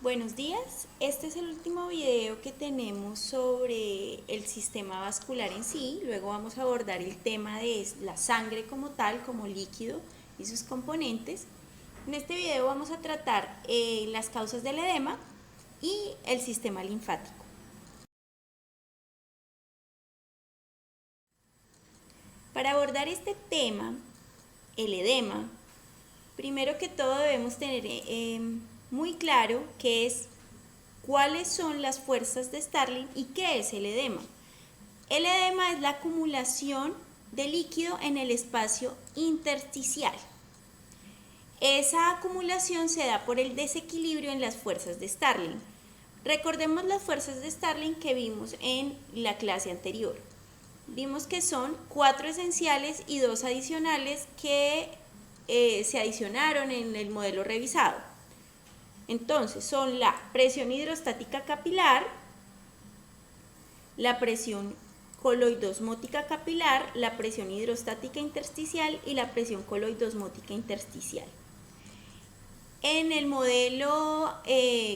Buenos días, este es el último video que tenemos sobre el sistema vascular en sí. Luego vamos a abordar el tema de la sangre como tal, como líquido y sus componentes. En este video vamos a tratar las causas del edema y el sistema linfático. Para abordar este tema, el edema, primero que todo debemos tener muy claro qué es, cuáles son las fuerzas de Starling y qué es el edema. El edema es la acumulación de líquido en el espacio intersticial. Esa acumulación se da por el desequilibrio en las fuerzas de Starling. Recordemos las fuerzas de Starling que vimos en la clase anterior. Vimos que son 4 esenciales y 2 adicionales que se adicionaron en el modelo revisado. Entonces son la presión hidrostática capilar, la presión coloidosmótica capilar, la presión hidrostática intersticial y la presión coloidosmótica intersticial. En el modelo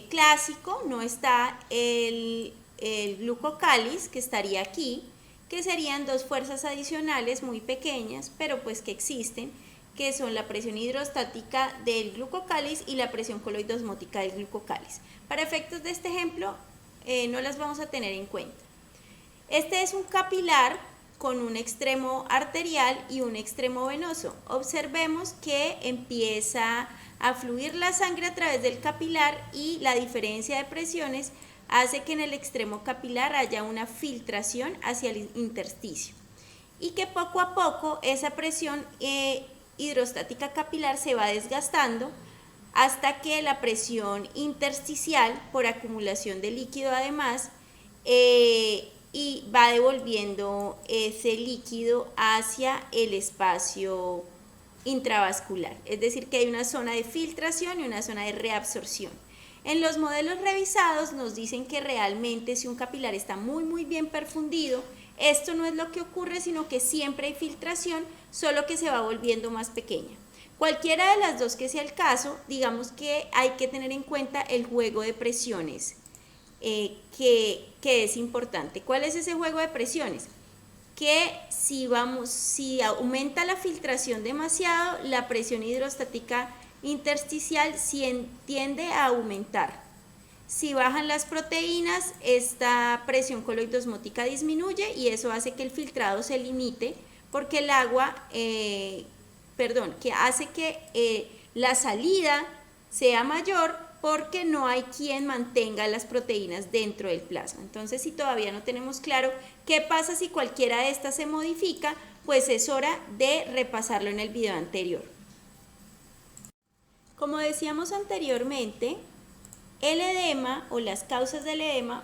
clásico no está el glucocáliz, que estaría aquí, que serían 2 fuerzas adicionales muy pequeñas, pero pues que existen, que son la presión hidrostática del glucocáliz y la presión coloidosmótica del glucocáliz. Para efectos de este ejemplo, no las vamos a tener en cuenta. Este es un capilar con un extremo arterial y un extremo venoso. Observemos que empieza a fluir la sangre a través del capilar y la diferencia de presiones hace que en el extremo capilar haya una filtración hacia el intersticio y que poco a poco esa presión hidrostática capilar se va desgastando hasta que la presión intersticial, por acumulación de líquido además, y va devolviendo ese líquido hacia el espacio intravascular, es decir que hay una zona de filtración y una zona de reabsorción. En los modelos revisados nos dicen que realmente si un capilar está muy bien perfundido, esto no es lo que ocurre, sino que siempre hay filtración, solo que se va volviendo más pequeña. Cualquiera de las dos que sea el caso, digamos que hay que tener en cuenta el juego de presiones, que es importante. ¿Cuál es ese juego de presiones? Que si aumenta la filtración demasiado, la presión hidrostática intersticial tiende a aumentar. Si bajan las proteínas, esta presión coloidosmótica disminuye y eso hace que el filtrado se limite porque el agua, que hace que la salida sea mayor porque no hay quien mantenga las proteínas dentro del plasma. Entonces, si todavía no tenemos claro qué pasa si cualquiera de estas se modifica, pues es hora de repasarlo en el video anterior. Como decíamos anteriormente, el edema o las causas del edema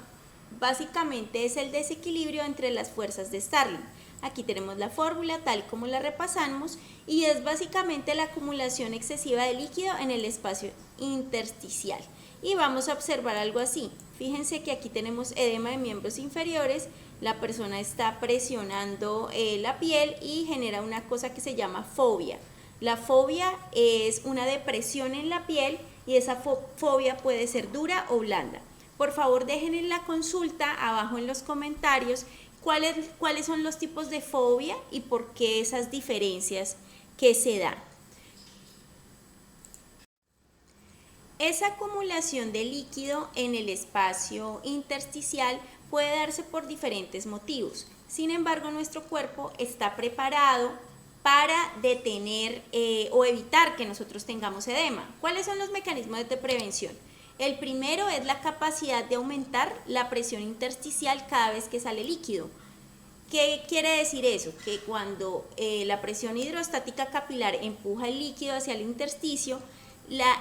básicamente es el desequilibrio entre las fuerzas de Starling. Aquí tenemos la fórmula tal como la repasamos y es básicamente la acumulación excesiva de líquido en el espacio intersticial. Y vamos a observar algo así. Fíjense que aquí tenemos edema de miembros inferiores, la persona está presionando la piel y genera una cosa que se llama fobia. La fobia es una depresión en la piel y esa fobia puede ser dura o blanda. Por favor, dejen en la consulta abajo en los comentarios cuáles son los tipos de fobia y por qué esas diferencias que se dan. Esa acumulación de líquido en el espacio intersticial puede darse por diferentes motivos. Sin embargo, nuestro cuerpo está preparado para detener o evitar que nosotros tengamos edema. ¿Cuáles son los mecanismos de prevención? El primero es la capacidad de aumentar la presión intersticial cada vez que sale líquido. ¿Qué quiere decir eso? Que cuando la presión hidrostática capilar empuja el líquido hacia el intersticio,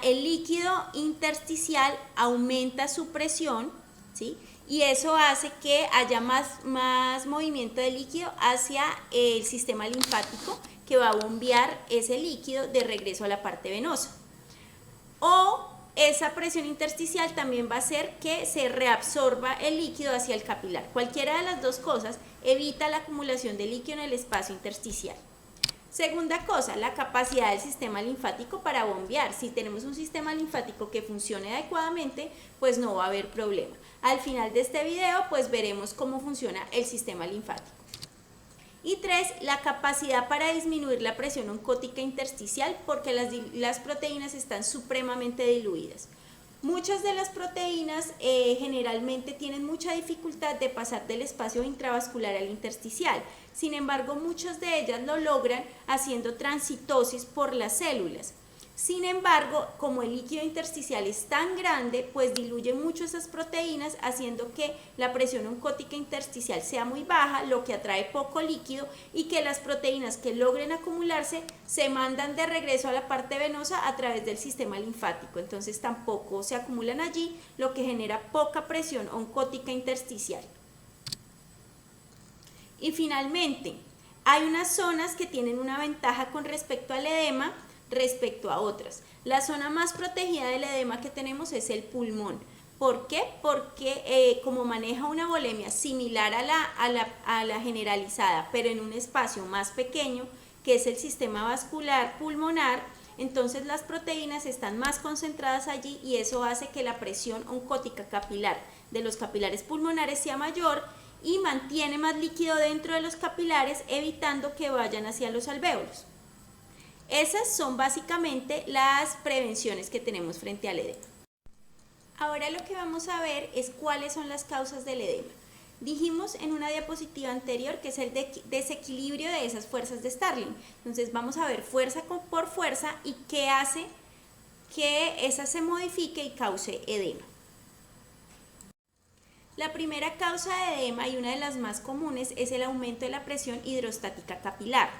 el líquido intersticial aumenta su presión, ¿sí? Y eso hace que haya más movimiento de líquido hacia el sistema linfático que va a bombear ese líquido de regreso a la parte venosa. O esa presión intersticial también va a hacer que se reabsorba el líquido hacia el capilar. Cualquiera de las dos cosas evita la acumulación de líquido en el espacio intersticial. Segunda cosa, la capacidad del sistema linfático para bombear. Si tenemos un sistema linfático que funcione adecuadamente, pues no va a haber problema. Al final de este video, pues veremos cómo funciona el sistema linfático. Y 3, la capacidad para disminuir la presión oncótica intersticial porque las proteínas están supremamente diluidas. Muchas de las proteínas generalmente tienen mucha dificultad de pasar del espacio intravascular al intersticial. Sin embargo, muchas de ellas lo logran haciendo transitosis por las células. Sin embargo, como el líquido intersticial es tan grande, pues diluye mucho esas proteínas, haciendo que la presión oncótica intersticial sea muy baja, lo que atrae poco líquido y que las proteínas que logren acumularse se mandan de regreso a la parte venosa a través del sistema linfático. Entonces tampoco se acumulan allí, lo que genera poca presión oncótica intersticial. Y finalmente, hay unas zonas que tienen una ventaja con respecto al edema respecto a otras. La zona más protegida del edema que tenemos es el pulmón. ¿Por qué? Porque como maneja una volemia similar a la generalizada, pero en un espacio más pequeño, que es el sistema vascular pulmonar, entonces las proteínas están más concentradas allí y eso hace que la presión oncótica capilar de los capilares pulmonares sea mayor y mantiene más líquido dentro de los capilares, evitando que vayan hacia los alvéolos. Esas son básicamente las prevenciones que tenemos frente al edema. Ahora lo que vamos a ver es cuáles son las causas del edema. Dijimos en una diapositiva anterior que es el desequilibrio de esas fuerzas de Starling. Entonces vamos a ver fuerza por fuerza y qué hace que esa se modifique y cause edema. La primera causa de edema y una de las más comunes es el aumento de la presión hidrostática capilar.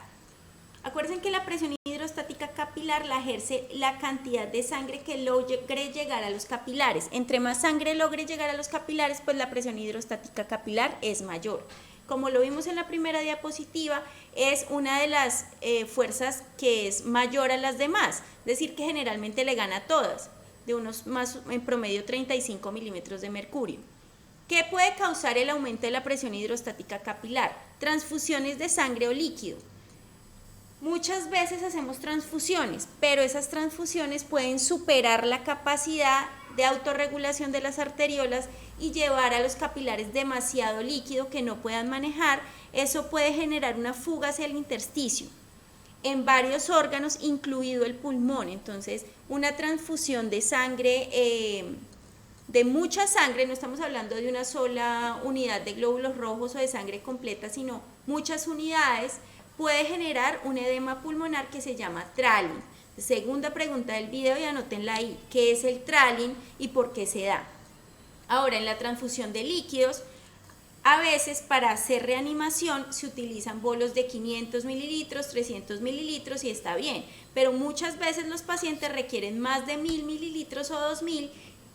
Acuérdense que la presión hidrostática capilar la ejerce la cantidad de sangre que logre llegar a los capilares. Entre más sangre logre llegar a los capilares, pues la presión hidrostática capilar es mayor. Como lo vimos en la primera diapositiva, es una de las fuerzas que es mayor a las demás, es decir, que generalmente le gana a todas, de unos más en promedio 35 milímetros de mercurio. ¿Qué puede causar el aumento de la presión hidrostática capilar? Transfusiones de sangre o líquido. Muchas veces hacemos transfusiones, pero esas transfusiones pueden superar la capacidad de autorregulación de las arteriolas y llevar a los capilares demasiado líquido que no puedan manejar. Eso puede generar una fuga hacia el intersticio en varios órganos, incluido el pulmón. Entonces, una transfusión de sangre, de mucha sangre, no estamos hablando de una sola unidad de glóbulos rojos o de sangre completa, sino muchas unidades, puede generar un edema pulmonar que se llama trailing. Segunda pregunta del video y anótenla ahí, ¿qué es el trailing y por qué se da? Ahora, en la transfusión de líquidos, a veces para hacer reanimación se utilizan bolos de 500 mililitros, 300 mililitros y está bien, pero muchas veces los pacientes requieren más de 1000 mililitros o 2000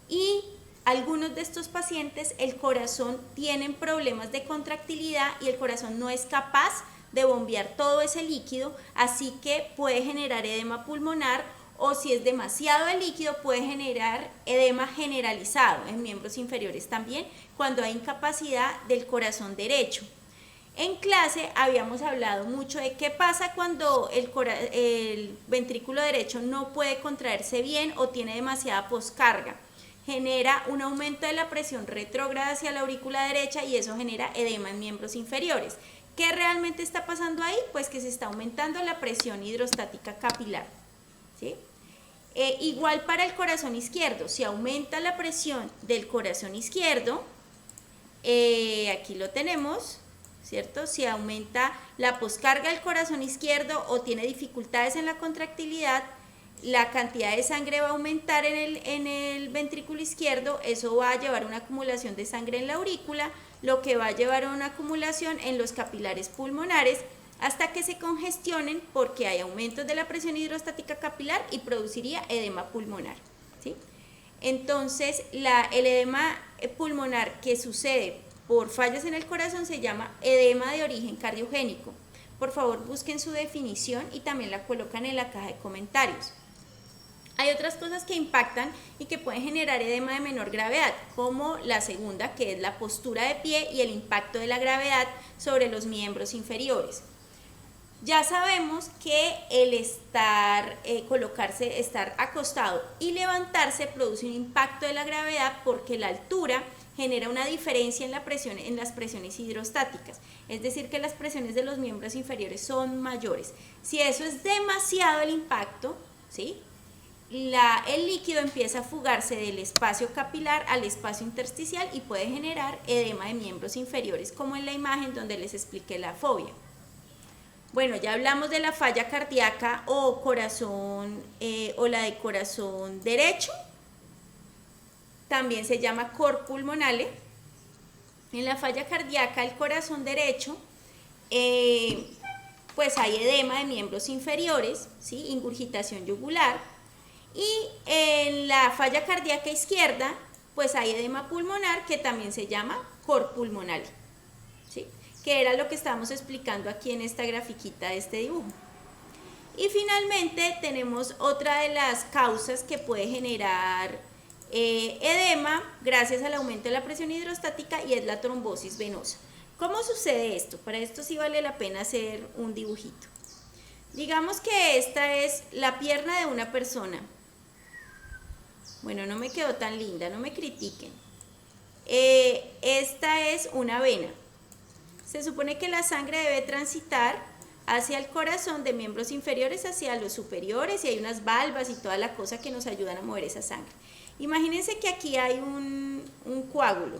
y algunos de estos pacientes el corazón tienen problemas de contractilidad y el corazón no es capaz de bombear todo ese líquido, así que puede generar edema pulmonar o si es demasiado el líquido puede generar edema generalizado en miembros inferiores también cuando hay incapacidad del corazón derecho. En clase habíamos hablado mucho de qué pasa cuando el ventrículo derecho no puede contraerse bien o tiene demasiada poscarga. Genera un aumento de la presión retrógrada hacia la aurícula derecha y eso genera edema en miembros inferiores. ¿Qué realmente está pasando ahí? Pues que se está aumentando la presión hidrostática capilar, ¿sí? Igual para el corazón izquierdo, si aumenta la presión del corazón izquierdo, aquí lo tenemos, ¿cierto? Si aumenta la poscarga del corazón izquierdo o tiene dificultades en la contractilidad, la cantidad de sangre va a aumentar en el ventrículo izquierdo, eso va a llevar a una acumulación de sangre en la aurícula, lo que va a llevar a una acumulación en los capilares pulmonares hasta que se congestionen porque hay aumentos de la presión hidrostática capilar y produciría edema pulmonar, ¿sí? Entonces, el edema pulmonar que sucede por fallas en el corazón se llama edema de origen cardiogénico. Por favor, busquen su definición y también la colocan en la caja de comentarios. Hay otras cosas que impactan y que pueden generar edema de menor gravedad, como la segunda, que es la postura de pie y el impacto de la gravedad sobre los miembros inferiores. Ya sabemos que el estar acostado y levantarse produce un impacto de la gravedad porque la altura genera una diferencia en las presiones hidrostáticas, es decir, que las presiones de los miembros inferiores son mayores. Si eso es demasiado el impacto, ¿sí?, el líquido empieza a fugarse del espacio capilar al espacio intersticial y puede generar edema de miembros inferiores, como en la imagen donde les expliqué la fobia. Bueno, ya hablamos de la falla cardíaca o la de corazón derecho. También se llama cor pulmonale. En la falla cardíaca del corazón derecho, pues hay edema de miembros inferiores, ¿sí?, ingurgitación yugular. Y en la falla cardíaca izquierda, pues hay edema pulmonar que también se llama cor pulmonale, ¿sí?, que era lo que estábamos explicando aquí en esta grafiquita de este dibujo. Y finalmente tenemos otra de las causas que puede generar edema gracias al aumento de la presión hidrostática, y es la trombosis venosa. ¿Cómo sucede esto? Para esto sí vale la pena hacer un dibujito. Digamos que esta es la pierna de una persona. Bueno, no me quedó tan linda, no me critiquen. Esta es una vena. Se supone que la sangre debe transitar hacia el corazón de miembros inferiores hacia los superiores, y hay unas valvas y toda la cosa que nos ayudan a mover esa sangre. Imagínense que aquí hay un coágulo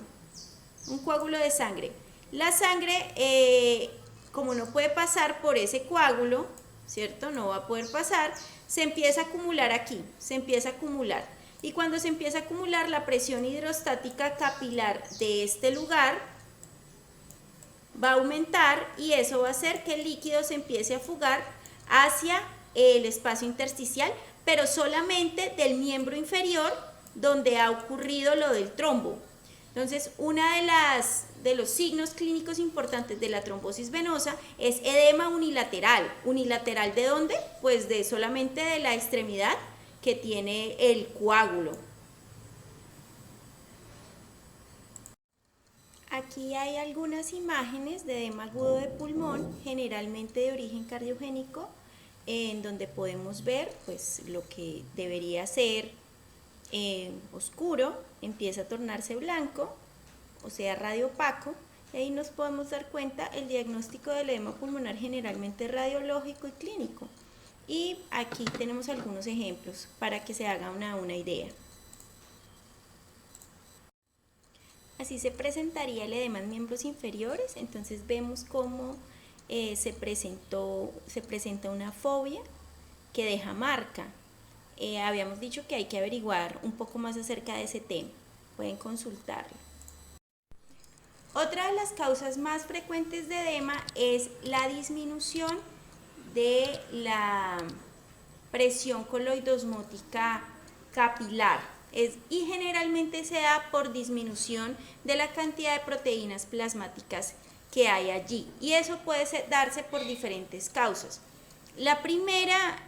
de sangre. La sangre, como no puede pasar por ese coágulo, ¿cierto?, no va a poder pasar, se empieza a acumular aquí, se empieza a acumular. Y cuando se empieza a acumular, la presión hidrostática capilar de este lugar va a aumentar, y eso va a hacer que el líquido se empiece a fugar hacia el espacio intersticial, pero solamente del miembro inferior donde ha ocurrido lo del trombo. Entonces, uno de los signos clínicos importantes de la trombosis venosa es edema unilateral. ¿Unilateral de dónde? Pues solamente de la extremidad que tiene el coágulo. Aquí hay algunas imágenes de edema agudo de pulmón, generalmente de origen cardiogénico, en donde podemos ver pues lo que debería ser oscuro, empieza a tornarse blanco, o sea, radiopaco, y ahí nos podemos dar cuenta el diagnóstico del edema pulmonar generalmente radiológico y clínico. Y aquí tenemos algunos ejemplos para que se haga una idea. Así se presentaría el edema en miembros inferiores. Entonces vemos cómo se presenta una fobia que deja marca. Habíamos dicho que hay que averiguar un poco más acerca de ese tema. Pueden consultarlo. Otra de las causas más frecuentes de edema es la disminución de la presión coloidosmótica capilar, y generalmente se da por disminución de la cantidad de proteínas plasmáticas que hay allí, y eso puede darse por diferentes causas. La primera,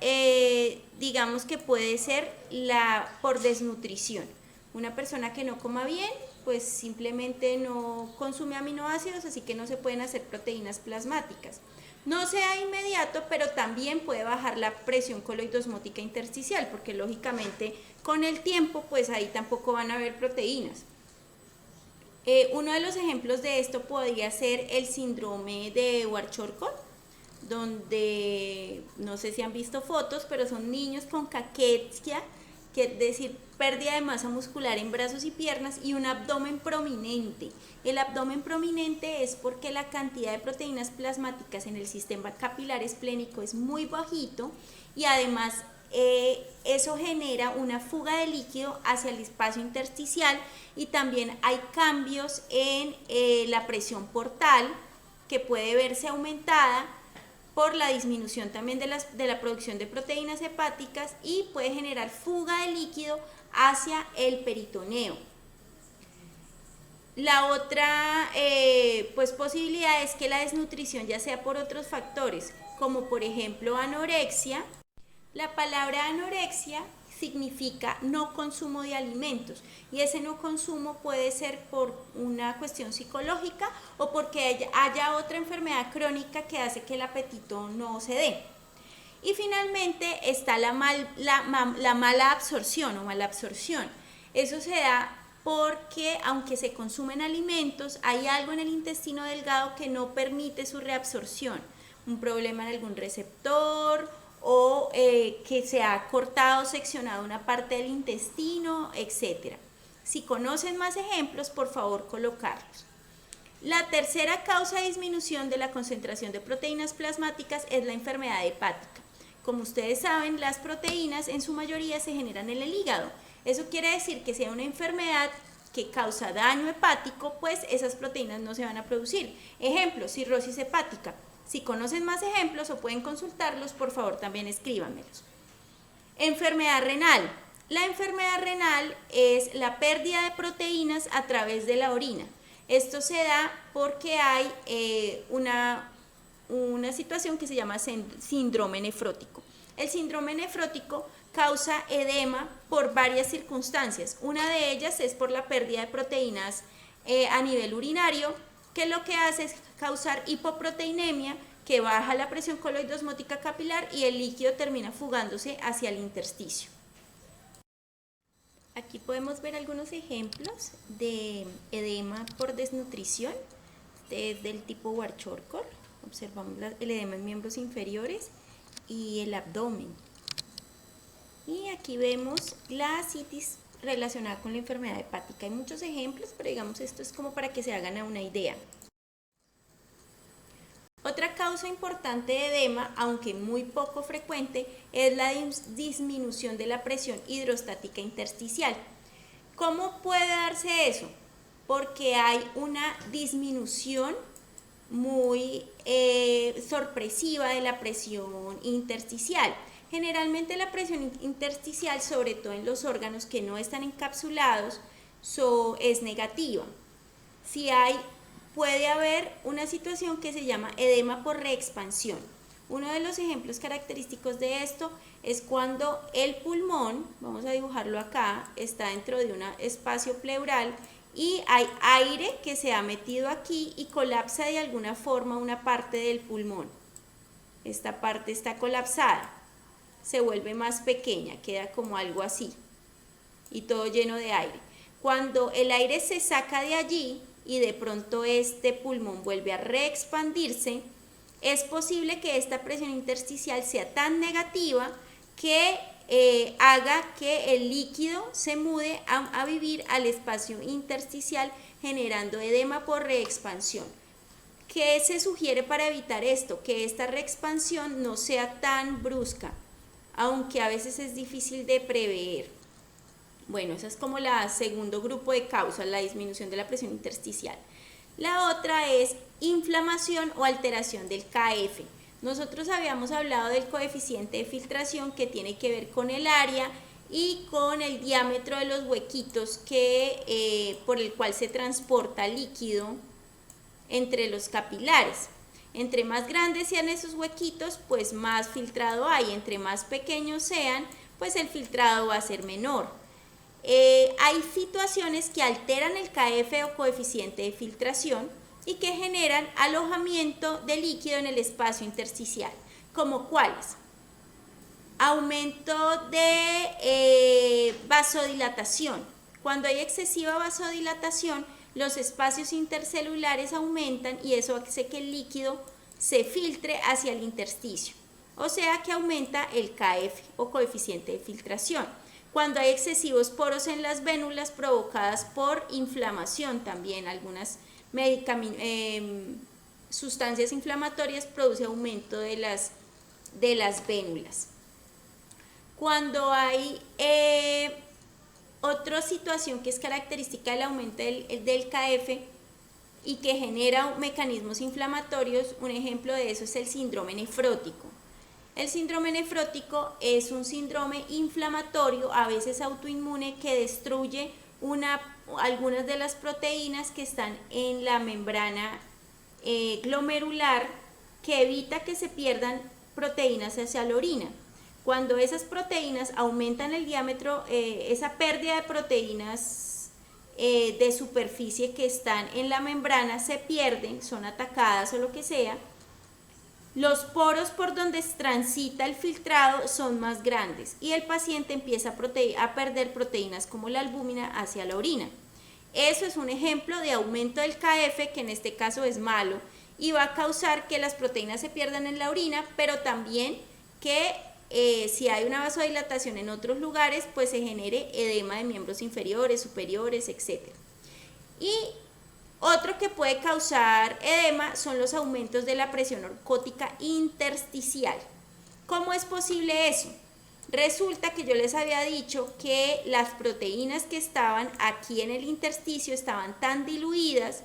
digamos que puede ser por desnutrición. Una persona que no coma bien, pues simplemente no consume aminoácidos, así que no se pueden hacer proteínas plasmáticas. No sea inmediato, pero también puede bajar la presión coloidosmótica intersticial, porque lógicamente con el tiempo pues ahí tampoco van a haber proteínas. Uno de los ejemplos de esto podría ser el síndrome de Kwashiorkor, donde no sé si han visto fotos, pero son niños con caquexia, que es decir, pérdida de masa muscular en brazos y piernas, y un abdomen prominente. El abdomen prominente es porque la cantidad de proteínas plasmáticas en el sistema capilar esplénico es muy bajito, y además eso genera una fuga de líquido hacia el espacio intersticial, y también hay cambios en la presión portal, que puede verse aumentada por la disminución también de la producción de proteínas hepáticas, y puede generar fuga de líquido hacia el peritoneo. La otra posibilidad es que la desnutrición ya sea por otros factores, como por ejemplo anorexia. La palabra anorexia significa no consumo de alimentos, y ese no consumo puede ser por una cuestión psicológica o porque haya otra enfermedad crónica que hace que el apetito no se dé. Y finalmente está la mala absorción o malabsorción. Eso se da porque aunque se consumen alimentos, hay algo en el intestino delgado que no permite su reabsorción, un problema en algún receptor o que se ha cortado o seccionado una parte del intestino, etc. Si conocen más ejemplos, por favor colocarlos. La tercera causa de disminución de la concentración de proteínas plasmáticas es la enfermedad hepática. Como ustedes saben, las proteínas en su mayoría se generan en el hígado. Eso quiere decir que si hay una enfermedad que causa daño hepático, pues esas proteínas no se van a producir. Ejemplo, cirrosis hepática. Si conocen más ejemplos o pueden consultarlos, por favor también escríbanmelos. Enfermedad renal. La enfermedad renal es la pérdida de proteínas a través de la orina. Esto se da porque hay una situación que se llama síndrome nefrótico. El síndrome nefrótico causa edema por varias circunstancias. Una de ellas es por la pérdida de proteínas a nivel urinario, que lo que hace es causar hipoproteinemia, que baja la presión coloidosmótica capilar y el líquido termina fugándose hacia el intersticio. Aquí podemos ver algunos ejemplos de edema por desnutrición. Este es del tipo Kwashiorkor. Observamos el edema en miembros inferiores y el abdomen. Y aquí vemos la ascitis relacionada con la enfermedad hepática. Hay muchos ejemplos, pero digamos esto es como para que se hagan una idea. Otra causa importante de edema, aunque muy poco frecuente, es la disminución de la presión hidrostática intersticial. ¿Cómo puede darse eso? Porque hay una disminución muy sorpresiva de la presión intersticial. Generalmente la presión intersticial, sobre todo en los órganos que no están encapsulados, es negativa. Puede haber una situación que se llama edema por reexpansión. Uno de los ejemplos característicos de esto es cuando el pulmón, vamos a dibujarlo acá, está dentro de un espacio pleural y hay aire que se ha metido aquí y colapsa de alguna forma una parte del pulmón. Esta parte está colapsada, se vuelve más pequeña, queda como algo así y todo lleno de aire. Cuando el aire se saca de allí y de pronto este pulmón vuelve a reexpandirse, es posible que esta presión intersticial sea tan negativa que haga que el líquido se mude a vivir al espacio intersticial, generando edema por reexpansión. ¿Qué se sugiere para evitar esto? Que esta reexpansión no sea tan brusca, aunque a veces es difícil de prever. Bueno, esa es como el segundo grupo de causas, la disminución de la presión intersticial. La otra es inflamación o alteración del KF. Nosotros habíamos hablado del coeficiente de filtración, que tiene que ver con el área y con el diámetro de los huequitos por el cual se transporta líquido entre los capilares. Entre más grandes sean esos huequitos, pues más filtrado hay. Entre más pequeños sean, pues el filtrado va a ser menor. Hay situaciones que alteran el KF o coeficiente de filtración y que generan alojamiento de líquido en el espacio intersticial, como cuáles: aumento de vasodilatación. Cuando hay excesiva vasodilatación, los espacios intercelulares aumentan y eso hace que el líquido se filtre hacia el intersticio, o sea que aumenta el KF o coeficiente de filtración. Cuando hay excesivos poros en las vénulas provocadas por inflamación, también algunas sustancias inflamatorias producen aumento de las vénulas. Cuando hay otra situación que es característica del aumento del KF y que genera mecanismos inflamatorios, un ejemplo de eso es el síndrome nefrótico. El síndrome nefrótico es un síndrome inflamatorio, a veces autoinmune, que destruye algunas de las proteínas que están en la membrana glomerular, que evita que se pierdan proteínas hacia la orina. Cuando esas proteínas aumentan el diámetro, esa pérdida de proteínas de superficie que están en la membrana se pierden, son atacadas o lo que sea, los poros por donde transita el filtrado son más grandes y el paciente empieza a perder proteínas como la albúmina hacia la orina. Eso es un ejemplo de aumento del KF, que en este caso es malo y va a causar que las proteínas se pierdan en la orina, pero también que si hay una vasodilatación en otros lugares, pues se genere edema de miembros inferiores, superiores, etc. Y otro que puede causar edema son los aumentos de la presión osmótica intersticial. ¿Cómo es posible eso? Resulta que yo les había dicho que las proteínas que estaban aquí en el intersticio estaban tan diluidas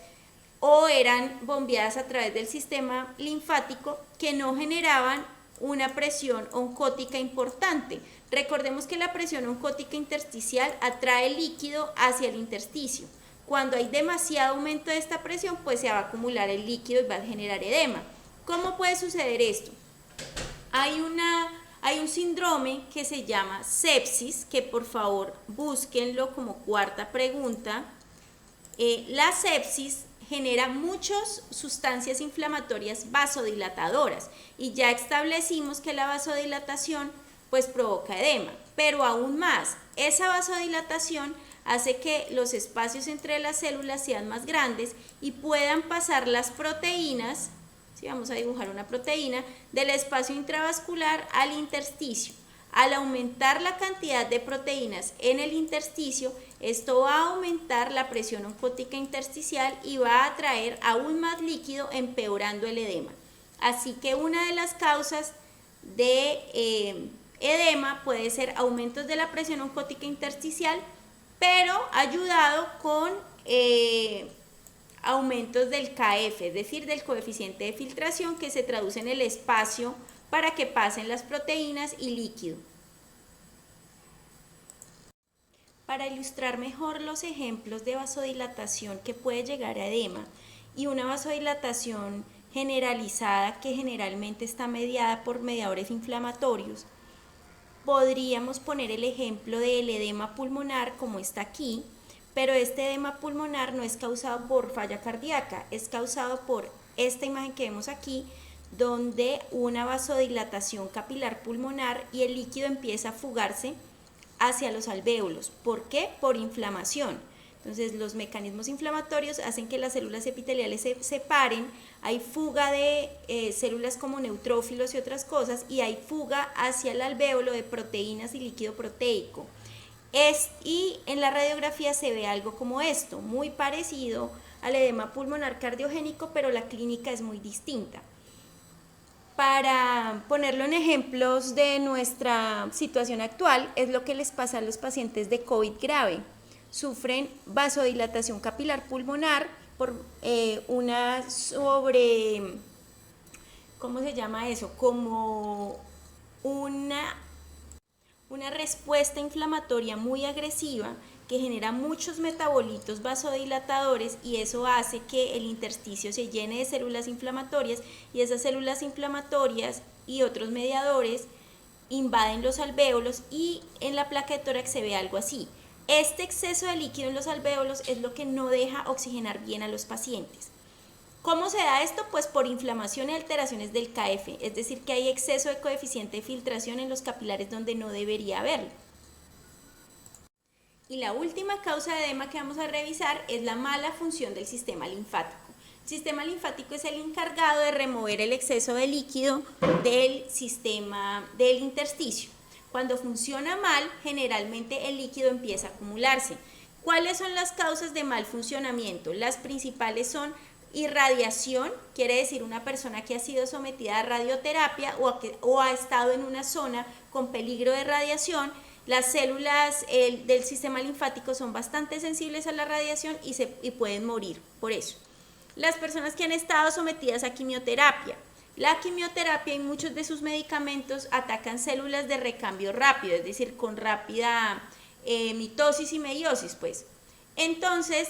o eran bombeadas a través del sistema linfático que no generaban una presión oncótica importante. Recordemos que la presión oncótica intersticial atrae líquido hacia el intersticio. Cuando hay demasiado aumento de esta presión, pues se va a acumular el líquido y va a generar edema. ¿Cómo puede suceder esto? Hay un síndrome que se llama sepsis, que por favor búsquenlo como cuarta pregunta. La sepsis genera muchas sustancias inflamatorias vasodilatadoras y ya establecimos que la vasodilatación pues provoca edema, pero aún más, esa vasodilatación hace que los espacios entre las células sean más grandes y puedan pasar las proteínas, si vamos a dibujar una proteína, del espacio intravascular al intersticio. Al aumentar la cantidad de proteínas en el intersticio, esto va a aumentar la presión oncótica intersticial y va a atraer aún más líquido, empeorando el edema. Así que una de las causas de edema puede ser aumentos de la presión oncótica intersticial, pero ayudado con aumentos del KF, es decir, del coeficiente de filtración, que se traduce en el espacio para que pasen las proteínas y líquido. Para ilustrar mejor los ejemplos de vasodilatación que puede llegar a edema y una vasodilatación generalizada que generalmente está mediada por mediadores inflamatorios, podríamos poner el ejemplo del edema pulmonar como está aquí, pero este edema pulmonar no es causado por falla cardíaca, es causado por esta imagen que vemos aquí, donde una vasodilatación capilar pulmonar y el líquido empieza a fugarse hacia los alvéolos. ¿Por qué? Por inflamación. Entonces los mecanismos inflamatorios hacen que las células epiteliales se separen, hay fuga de células como neutrófilos y otras cosas, y hay fuga hacia el alvéolo de proteínas y líquido proteico. Y en la radiografía se ve algo como esto, muy parecido al edema pulmonar cardiogénico, pero la clínica es muy distinta. Para ponerlo en ejemplos de nuestra situación actual, es lo que les pasa a los pacientes de COVID grave. Sufren vasodilatación capilar pulmonar por ¿cómo se llama eso? Como una respuesta inflamatoria muy agresiva que genera muchos metabolitos vasodilatadores, y eso hace que el intersticio se llene de células inflamatorias, y esas células inflamatorias y otros mediadores invaden los alvéolos, y en la placa de tórax se ve algo así. Este exceso de líquido en los alvéolos es lo que no deja oxigenar bien a los pacientes. ¿Cómo se da esto? Pues por inflamación y alteraciones del KF, es decir, que hay exceso de coeficiente de filtración en los capilares donde no debería haberlo. Y la última causa de edema que vamos a revisar es la mala función del sistema linfático. El sistema linfático es el encargado de remover el exceso de líquido del intersticio. Cuando funciona mal, generalmente el líquido empieza a acumularse. ¿Cuáles son las causas de mal funcionamiento? Las principales son irradiación, quiere decir una persona que ha sido sometida a radioterapia o ha estado en una zona con peligro de radiación. Las células del sistema linfático son bastante sensibles a la radiación y pueden morir por eso. Las personas que han estado sometidas a quimioterapia. La quimioterapia y muchos de sus medicamentos atacan células de recambio rápido, es decir, con rápida mitosis y meiosis, pues. Entonces,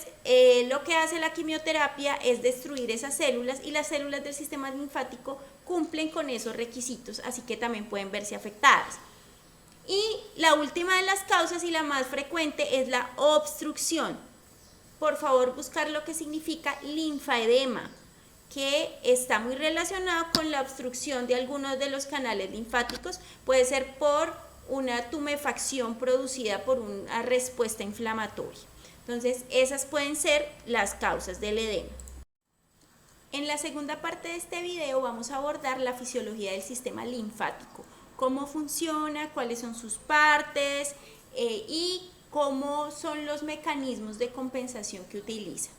lo que hace la quimioterapia es destruir esas células, y las células del sistema linfático cumplen con esos requisitos, así que también pueden verse afectadas. Y la última de las causas y la más frecuente es la obstrucción. Por favor, buscar lo que significa linfaedema, que está muy relacionado con la obstrucción de algunos de los canales linfáticos. Puede ser por una tumefacción producida por una respuesta inflamatoria. Entonces, esas pueden ser las causas del edema. En la segunda parte de este video vamos a abordar la fisiología del sistema linfático, cómo funciona, cuáles son sus partes y cómo son los mecanismos de compensación que utiliza.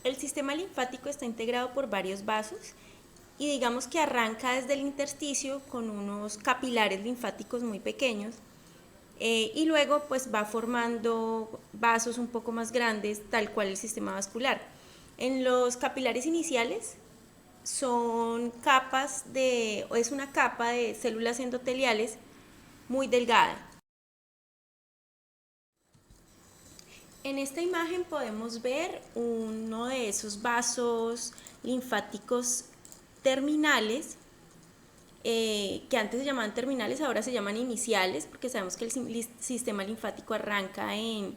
El sistema linfático está integrado por varios vasos y digamos que arranca desde el intersticio con unos capilares linfáticos muy pequeños y luego pues va formando vasos un poco más grandes, tal cual el sistema vascular. En los capilares iniciales son es una capa de células endoteliales muy delgada. En esta imagen podemos ver uno de esos vasos linfáticos terminales, que antes se llamaban terminales, ahora se llaman iniciales, porque sabemos que el sistema linfático arranca en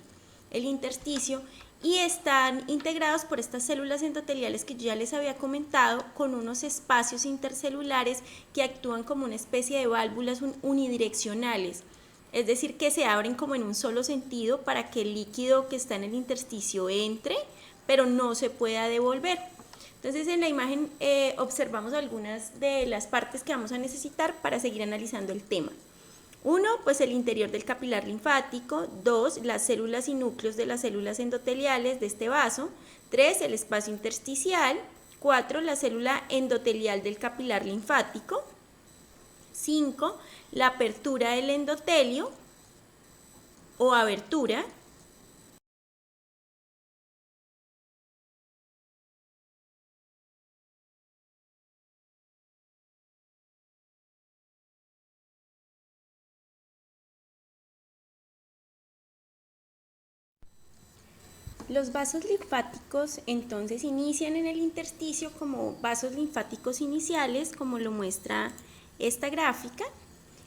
el intersticio y están integrados por estas células endoteliales que yo ya les había comentado, con unos espacios intercelulares que actúan como una especie de válvulas unidireccionales. Es decir, que se abren como en un solo sentido para que el líquido que está en el intersticio entre, pero no se pueda devolver. Entonces en la imagen observamos algunas de las partes que vamos a necesitar para seguir analizando el tema. 1, pues el interior del capilar linfático. 2, las células y núcleos de las células endoteliales de este vaso. 3, el espacio intersticial. 4, la célula endotelial del capilar linfático. 5, la apertura del endotelio o abertura. Los vasos linfáticos entonces inician en el intersticio como vasos linfáticos iniciales, como lo muestra esta gráfica,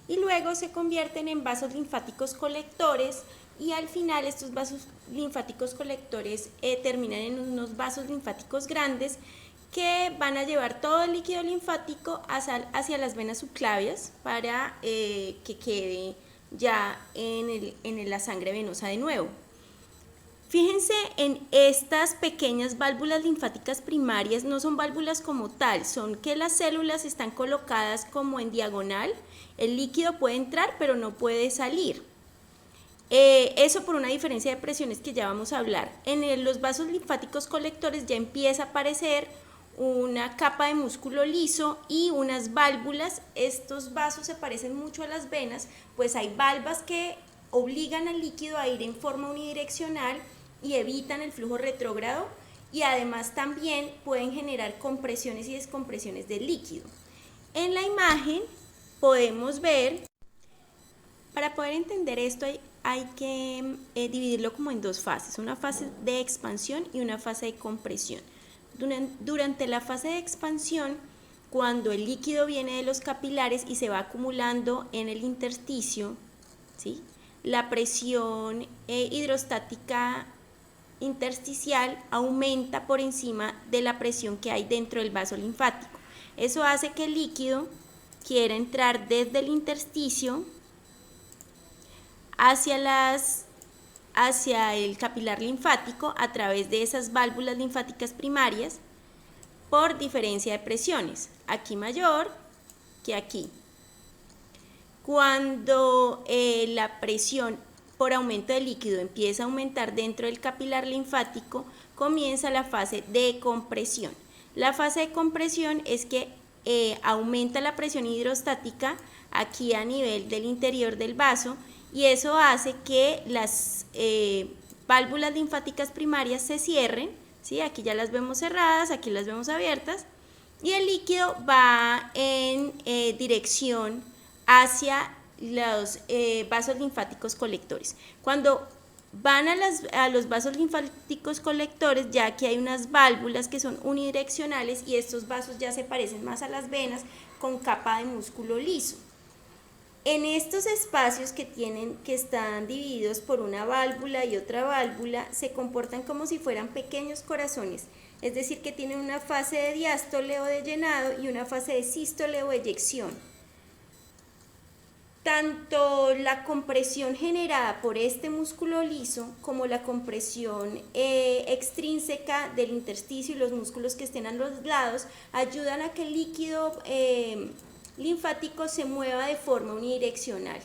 y luego se convierten en vasos linfáticos colectores y al final estos vasos linfáticos colectores terminan en unos vasos linfáticos grandes que van a llevar todo el líquido linfático hacia las venas subclavias para que quede ya en la sangre venosa de nuevo. Fíjense en estas pequeñas válvulas linfáticas primarias, no son válvulas como tal, son que las células están colocadas como en diagonal, el líquido puede entrar pero no puede salir. Eso por una diferencia de presiones que ya vamos a hablar. En los vasos linfáticos colectores ya empieza a aparecer una capa de músculo liso y unas válvulas. Estos vasos se parecen mucho a las venas, pues hay valvas que obligan al líquido a ir en forma unidireccional y evitan el flujo retrógrado, y además también pueden generar compresiones y descompresiones del líquido. En la imagen podemos ver, para poder entender esto hay que dividirlo como en dos fases, una fase de expansión y una fase de compresión. Durante la fase de expansión, cuando el líquido viene de los capilares y se va acumulando en el intersticio, ¿sí?, la presión hidrostática intersticial aumenta por encima de la presión que hay dentro del vaso linfático. Eso hace que el líquido quiera entrar desde el intersticio hacia el capilar linfático a través de esas válvulas linfáticas primarias por diferencia de presiones, aquí mayor que aquí. Cuando la presión por aumento de líquido empieza a aumentar dentro del capilar linfático, comienza la fase de compresión. La fase de compresión es que aumenta la presión hidrostática aquí a nivel del interior del vaso, y eso hace que las válvulas linfáticas primarias se cierren, ¿sí? Aquí ya las vemos cerradas, aquí las vemos abiertas, y el líquido va en dirección hacia los vasos linfáticos colectores. Cuando van a los vasos linfáticos colectores, ya que hay unas válvulas que son unidireccionales y estos vasos ya se parecen más a las venas con capa de músculo liso. En estos espacios que están divididos por una válvula y otra válvula, se comportan como si fueran pequeños corazones, es decir, que tienen una fase de diástole o de llenado y una fase de sístole o eyección. Tanto la compresión generada por este músculo liso como la compresión extrínseca del intersticio y los músculos que estén a los lados ayudan a que el líquido linfático se mueva de forma unidireccional.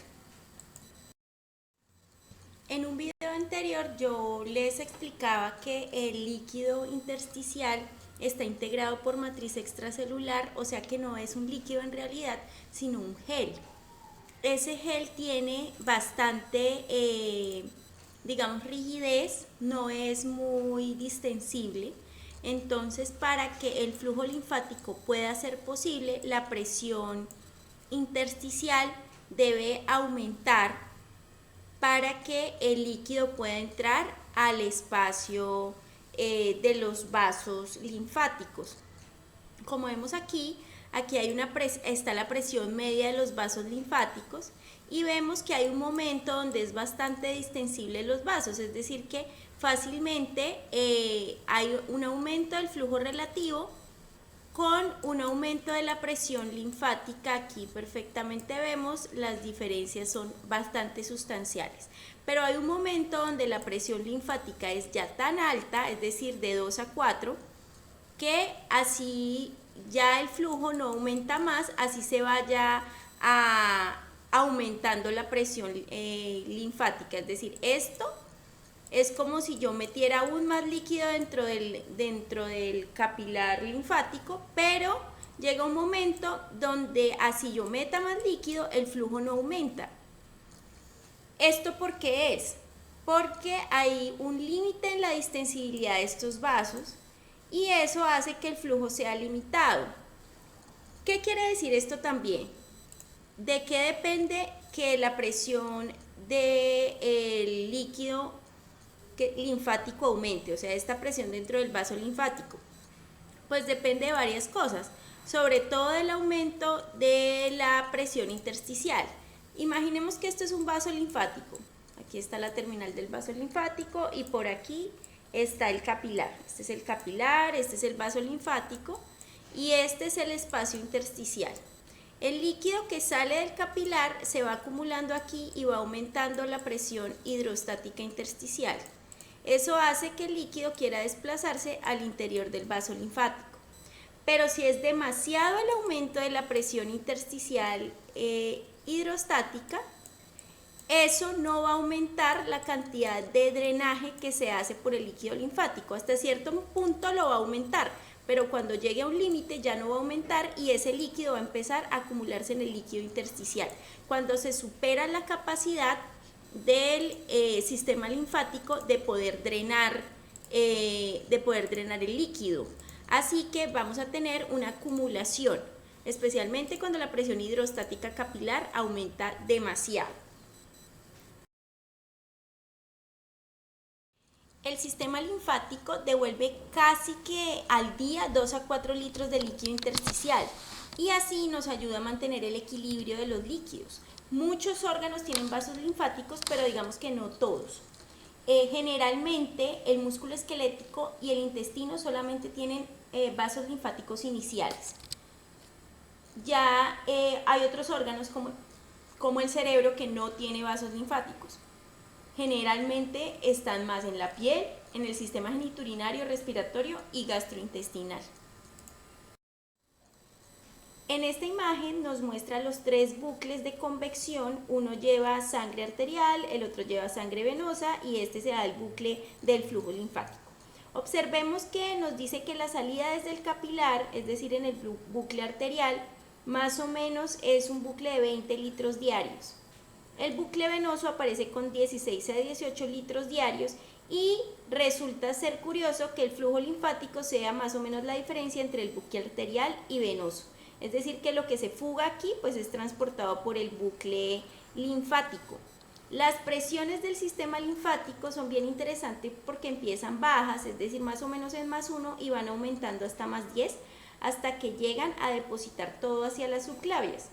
En un video anterior yo les explicaba que el líquido intersticial está integrado por matriz extracelular, o sea que no es un líquido en realidad, sino un gel. Ese gel tiene bastante, digamos, rigidez, no es muy distensible. Entonces, para que el flujo linfático pueda ser posible, la presión intersticial debe aumentar para que el líquido pueda entrar al espacio de los vasos linfáticos. Como vemos aquí hay está la presión media de los vasos linfáticos y vemos que hay un momento donde es bastante distensible los vasos, es decir que fácilmente hay un aumento del flujo relativo con un aumento de la presión linfática. Aquí perfectamente vemos las diferencias son bastante sustanciales, pero hay un momento donde la presión linfática es ya tan alta, es decir de 2 a 4, que así ya el flujo no aumenta más, así se vaya aumentando la presión linfática, es decir, esto es como si yo metiera aún más líquido dentro del capilar linfático, pero llega un momento donde así yo meta más líquido, el flujo no aumenta. ¿Esto por qué es? Porque hay un límite en la distensibilidad de estos vasos y eso hace que el flujo sea limitado. ¿Qué quiere decir esto también? ¿De qué depende que la presión del líquido linfático aumente? O sea, esta presión dentro del vaso linfático. Pues depende de varias cosas, sobre todo del aumento de la presión intersticial. Imaginemos que esto es un vaso linfático. Aquí está la terminal del vaso linfático y por aquí está el capilar. Este es el capilar, este es el vaso linfático y este es el espacio intersticial. El líquido que sale del capilar se va acumulando aquí y va aumentando la presión hidrostática intersticial. Eso hace que el líquido quiera desplazarse al interior del vaso linfático. Pero si es demasiado el aumento de la presión intersticial hidrostática, eso no va a aumentar la cantidad de drenaje que se hace por el líquido linfático. Hasta cierto punto lo va a aumentar, pero cuando llegue a un límite ya no va a aumentar y ese líquido va a empezar a acumularse en el líquido intersticial. Cuando se supera la capacidad del sistema linfático de poder drenar el líquido. Así que vamos a tener una acumulación, especialmente cuando la presión hidrostática capilar aumenta demasiado. El sistema linfático devuelve casi que al día 2 a 4 litros de líquido intersticial y así nos ayuda a mantener el equilibrio de los líquidos. Muchos órganos tienen vasos linfáticos, pero digamos que no todos. Generalmente el músculo esquelético y el intestino solamente tienen vasos linfáticos iniciales. Ya hay otros órganos como el cerebro que no tiene vasos linfáticos. Generalmente están más en la piel, en el sistema genitourinario, respiratorio y gastrointestinal. En esta imagen nos muestra los 3 bucles de convección, uno lleva sangre arterial, el otro lleva sangre venosa y este será el bucle del flujo linfático. Observemos que nos dice que la salida desde el capilar, es decir, en el bucle arterial, más o menos es un bucle de 20 litros diarios. El bucle venoso aparece con 16 a 18 litros diarios y resulta ser curioso que el flujo linfático sea más o menos la diferencia entre el bucle arterial y venoso. Es decir, que lo que se fuga aquí pues es transportado por el bucle linfático. Las presiones del sistema linfático son bien interesantes porque empiezan bajas, es decir, más o menos en +1 y van aumentando hasta +10 hasta que llegan a depositar todo hacia las subclavias.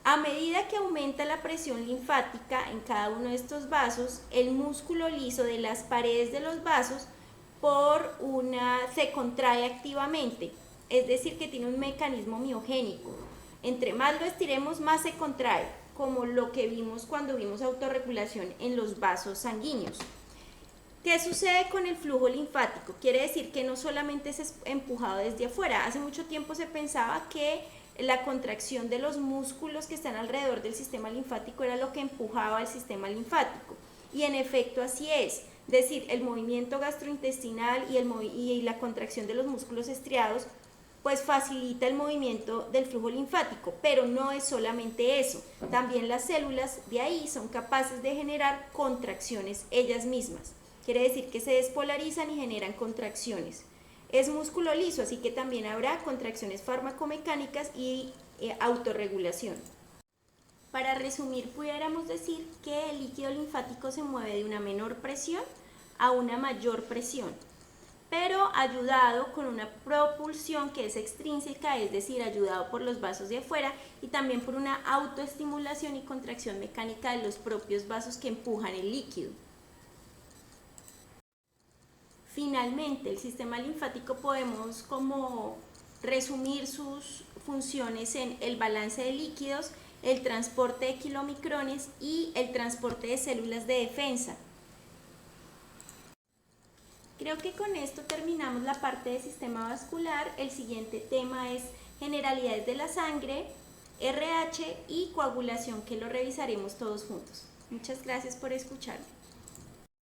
A medida que aumenta la presión linfática en cada uno de estos vasos, el músculo liso de las paredes de los vasos se contrae activamente, es decir, que tiene un mecanismo miogénico. Entre más lo estiremos, más se contrae, como lo que vimos cuando vimos autorregulación en los vasos sanguíneos. ¿Qué sucede con el flujo linfático? Quiere decir que no solamente es empujado desde afuera. Hace mucho tiempo se pensaba que la contracción de los músculos que están alrededor del sistema linfático era lo que empujaba al sistema linfático. Y en efecto así es. Es decir, el movimiento gastrointestinal y la contracción de los músculos estriados pues facilita el movimiento del flujo linfático, pero no es solamente eso. También las células de ahí son capaces de generar contracciones ellas mismas. Quiere decir que se despolarizan y generan contracciones. Es músculo liso, así que también habrá contracciones farmacomecánicas y autorregulación. Para resumir, pudiéramos decir que el líquido linfático se mueve de una menor presión a una mayor presión, pero ayudado con una propulsión que es extrínseca, es decir, ayudado por los vasos de afuera y también por una autoestimulación y contracción mecánica de los propios vasos que empujan el líquido. Finalmente, el sistema linfático podemos como resumir sus funciones en el balance de líquidos, el transporte de kilomicrones y el transporte de células de defensa. Creo que con esto terminamos la parte del sistema vascular. El siguiente tema es generalidades de la sangre, RH y coagulación, que lo revisaremos todos juntos. Muchas gracias por escucharme.